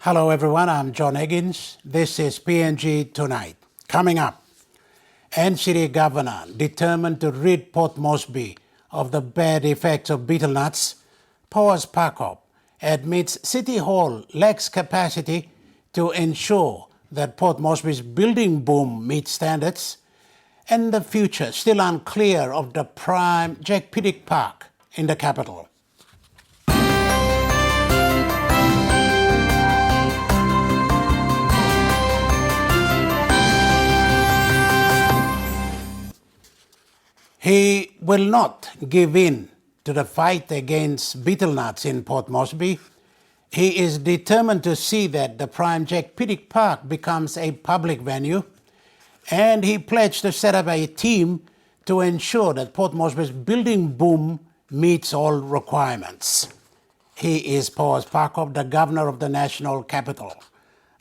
Hello everyone, I'm John Higgins. This is PNG Tonight. Coming up, NCD Governor determined to rid Port Moresby of the bad effects of betelnuts. Powes Parkop admits City Hall lacks capacity to ensure that Port Moresby's building boom meets standards. And the future still unclear of the prime Jack Piddick Park in the capital. He will not give in to the fight against betelnuts in Port Moresby. He is determined to see that the prime Jack Piddick Park becomes a public venue, and he pledged to set up a team to ensure that Port Moresby's building boom meets all requirements. He is Powes Parkop, the governor of the national capital.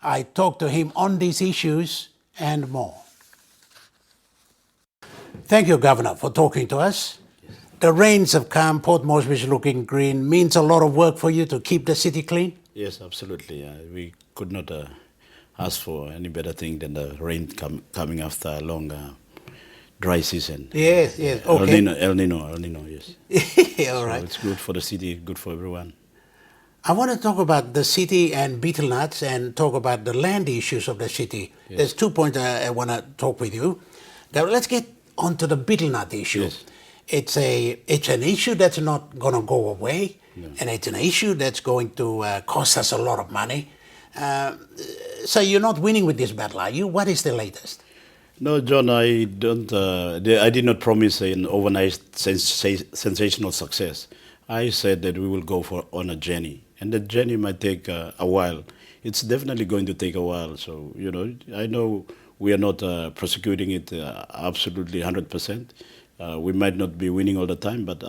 I talked to him on these issues and more. Thank you, Governor, for talking to us. Yes. The rains have come, Port Moresby is looking green. Means a lot of work for you to keep the city clean? Yes, absolutely. We could not ask for any better thing than the rain coming after a long dry season. Yes, yes. Okay. El Nino, yes. All right. So it's good for the city, good for everyone. I want to talk about the city and betelnuts and talk about the land issues of the city. Yes. There's 2 points I want to talk with you. Now, let's get onto the betelnut issue. Yes. It's an issue that's not going to go away, no. And it's an issue that's going to cost us a lot of money. So you're not winning with this battle, are you? What is the latest? No, John, I don't. I did not promise an overnight sensational success. I said that we will go on a journey, and the journey might take a while. It's definitely going to take a while. So I know. We are not prosecuting it absolutely 100%. We might not be winning all the time, but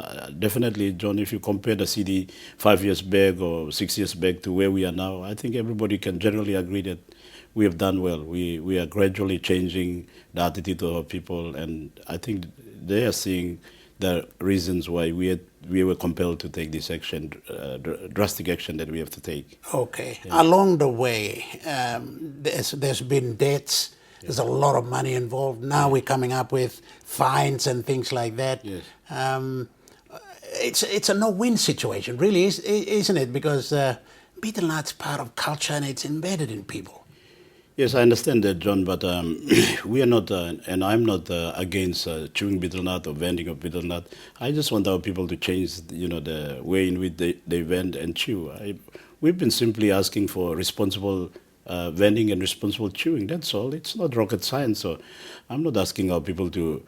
definitely, John, if you compare the city 5 years back or 6 years back to where we are now, I think everybody can generally agree that we have done well. We are gradually changing the attitude of our people, and I think they are seeing the reasons why we were compelled to take this action, drastic action that we have to take. Okay. Yeah. Along the way, there's been deaths. There's a lot of money involved. Now we're coming up with fines and things like that. Yes. It's a no-win situation, really, isn't it? Because betelnut's part of culture and it's embedded in people. Yes, I understand that, John, but we are not, and I'm not against chewing betelnut or vending of betelnut. I just want our people to change, the way in which they vend and chew. We've been simply asking for responsible vending and responsible chewing. That's all. It's not rocket science. So I'm not asking our people to,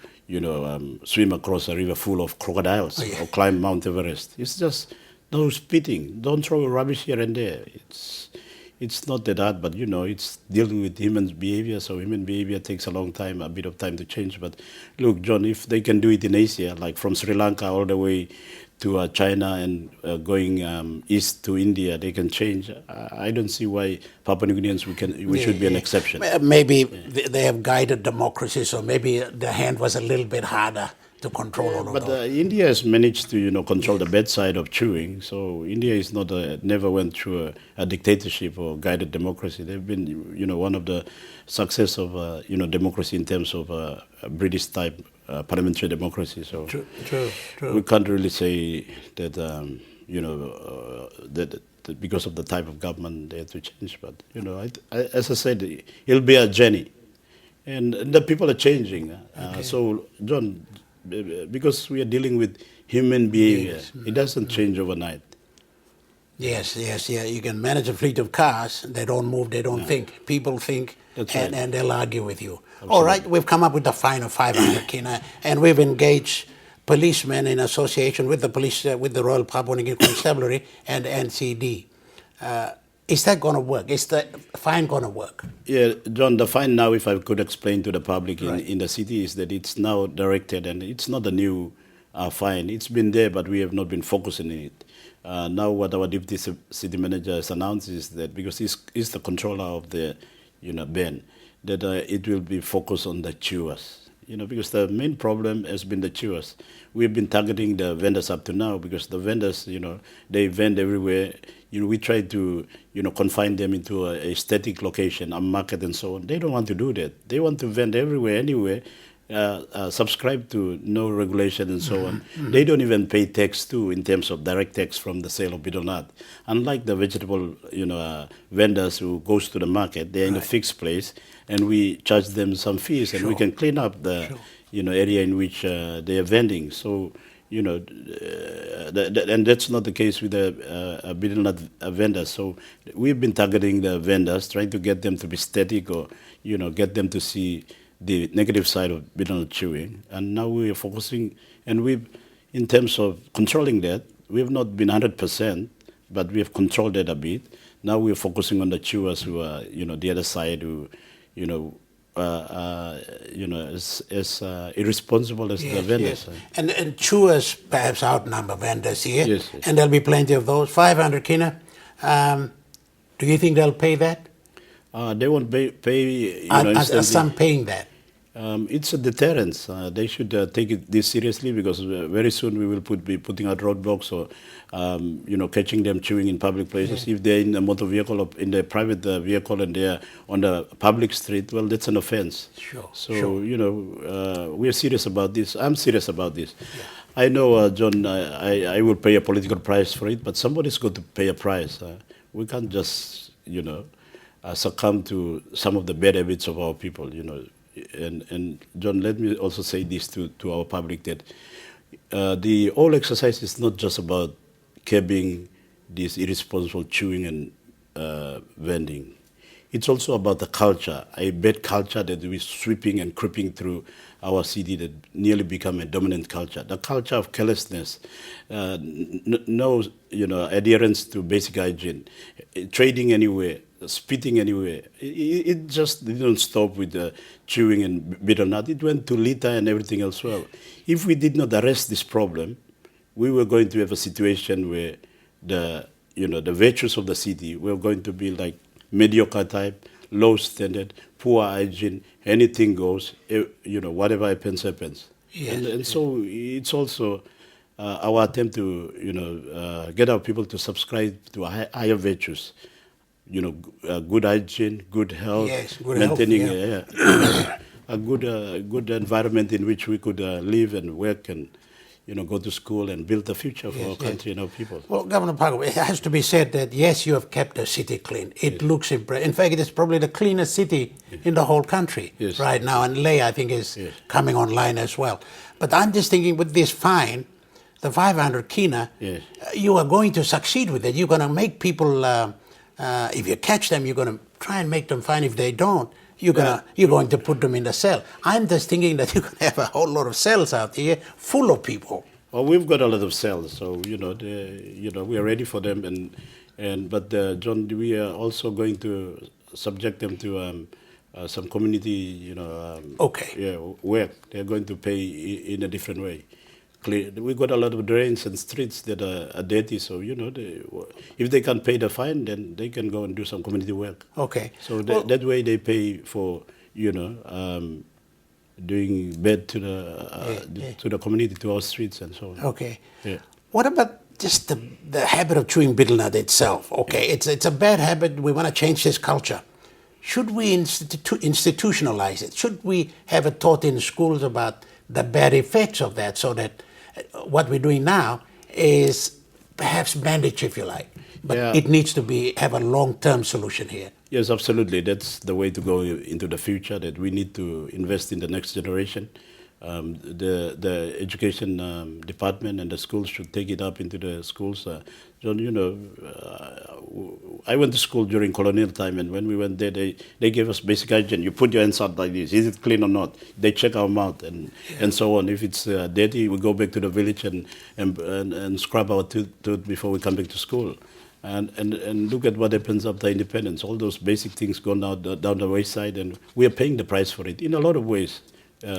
swim across a river full of crocodiles or climb Mount Everest. It's just no spitting. Don't throw rubbish here and there. It's not that hard, but it's dealing with human behavior. So human behavior takes a long time, a bit of time to change. But look, John, if they can do it in Asia, like from Sri Lanka all the way to China and going east to India, they can change. I don't see why Papua New Guineans we should be an exception. Maybe they have guided democracy, so maybe the hand was a little bit harder to control all of that. But India has managed to control the bad side of chewing. So India is not never went through a dictatorship or guided democracy. They've been one of the success of democracy in terms of British type parliamentary democracy. So true. We can't really say that that because of the type of government they have to change. But as I said, it'll be a journey, and the people are changing. Okay. So John, because we are dealing with human behavior, it doesn't change overnight. Yes. You can manage a fleet of cars. They don't move. They don't think. People think, and they'll argue with you. Absolutely. All right, we've come up with a fine of 500 kina, and we've engaged policemen in association with the police, with the Royal Papua New Guinea Constabulary and NCD. Is that going to work? Is the fine going to work? Yeah, John, the fine now, if I could explain to the public in the city, is that it's now directed, and it's not a new fine. It's been there, but we have not been focusing on it. Now what our deputy city manager has announced is that because he's the controller of the ban, that it will be focused on the chewers. because the main problem has been the chewers. We've been targeting the vendors up to now because the vendors, they vend everywhere. We try to, confine them into a static location, a market and so on. They don't want to do that. They want to vend everywhere, anywhere, subscribe to no regulation and so on. They don't even pay tax too in terms of direct tax from the sale of betelnut. Unlike the vegetable, vendors who goes to the market, they're in a fixed place and we charge them some fees and we can clean up the, area in which they are vending. So, and that's not the case with the betelnut vendors. So we've been targeting the vendors, trying to get them to be static or, get them to see the negative side of betelnut chewing. And now we are focusing, and in terms of controlling that, we have not been 100%, but we have controlled that a bit. Now we're focusing on the chewers who are, the other side who, as irresponsible as the vendors. Yes. And chewers perhaps outnumber vendors here. Yes. And there'll be plenty of those. 500 kina. Do you think they'll pay that? They won't pay Are some paying that? It's a deterrence. They should take it this seriously because very soon we will be putting out roadblocks or, catching them chewing in public places. If they're in a motor vehicle or in a private vehicle and they're on the public street, well, that's an offense. Sure. So, we're serious about this. I'm serious about this. Yeah. I know, John, I will pay a political price for it, but somebody's got to pay a price. We can't just, succumb to some of the bad habits of our people, And John, let me also say this to our public that the whole exercise is not just about curbing this irresponsible chewing and vending. It's also about the culture, a bad culture that is sweeping and creeping through our city that nearly become a dominant culture. The culture of carelessness, no adherence to basic hygiene, trading anywhere, spitting anywhere. It just didn't stop with the chewing and betelnut. It went to litter and everything else well. If we did not arrest this problem, we were going to have a situation where the virtues of the city were going to be like mediocre type, low standard, poor hygiene, anything goes, whatever happens. Yes. And so it's also our attempt to, get our people to subscribe to higher virtues. Good hygiene, good health, good maintaining health, a good environment in which we could live and work and go to school and build the future for our country and our people. Well, Governor Parkop, it has to be said that yes, you have kept the city clean. It looks impressive. In fact, it is probably the cleanest city in the whole country right now, and Leh, I think, is coming online as well. But I'm just thinking with this fine, the 500 kina, you are going to succeed with it. You're going to make people. If you catch them, you're going to try and make them fine. If they don't, you're going to put them in the cell. I'm just thinking that you're going to have a whole lot of cells out here full of people. Well, we've got a lot of cells, so we are ready for them. But John, we are also going to subject them to some community, work. They're going to pay in a different way. We've got a lot of drains and streets that are dirty, so if they can't pay the fine, then they can go and do some community work. Okay. So that way they pay for doing bad to the community, to our streets and so on. Okay. Yeah. What about just the habit of chewing betelnut itself? Okay, it's a bad habit. We want to change this culture. Should we institutionalize it? Should we have it taught in schools about the bad effects of that, so that what we're doing now is perhaps bandage, if you like, but it needs to have a long-term solution here. Yes, absolutely. That's the way to go into the future, that we need to invest in the next generation. The education department and the schools should take it up into the schools. John, I went to school during colonial time, and when we went there, they gave us basic hygiene. You put your hands out like this. Is it clean or not? They check our mouth and so on. If it's dirty, we go back to the village and scrub our tooth before we come back to school. And look at what happens after independence. All those basic things go down the wayside, and we are paying the price for it in a lot of ways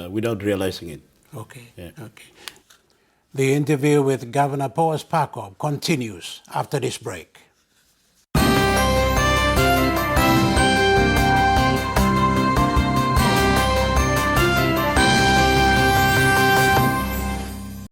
without realizing it. Okay. Yeah. Okay. The interview with Governor Powes Parkop continues after this break.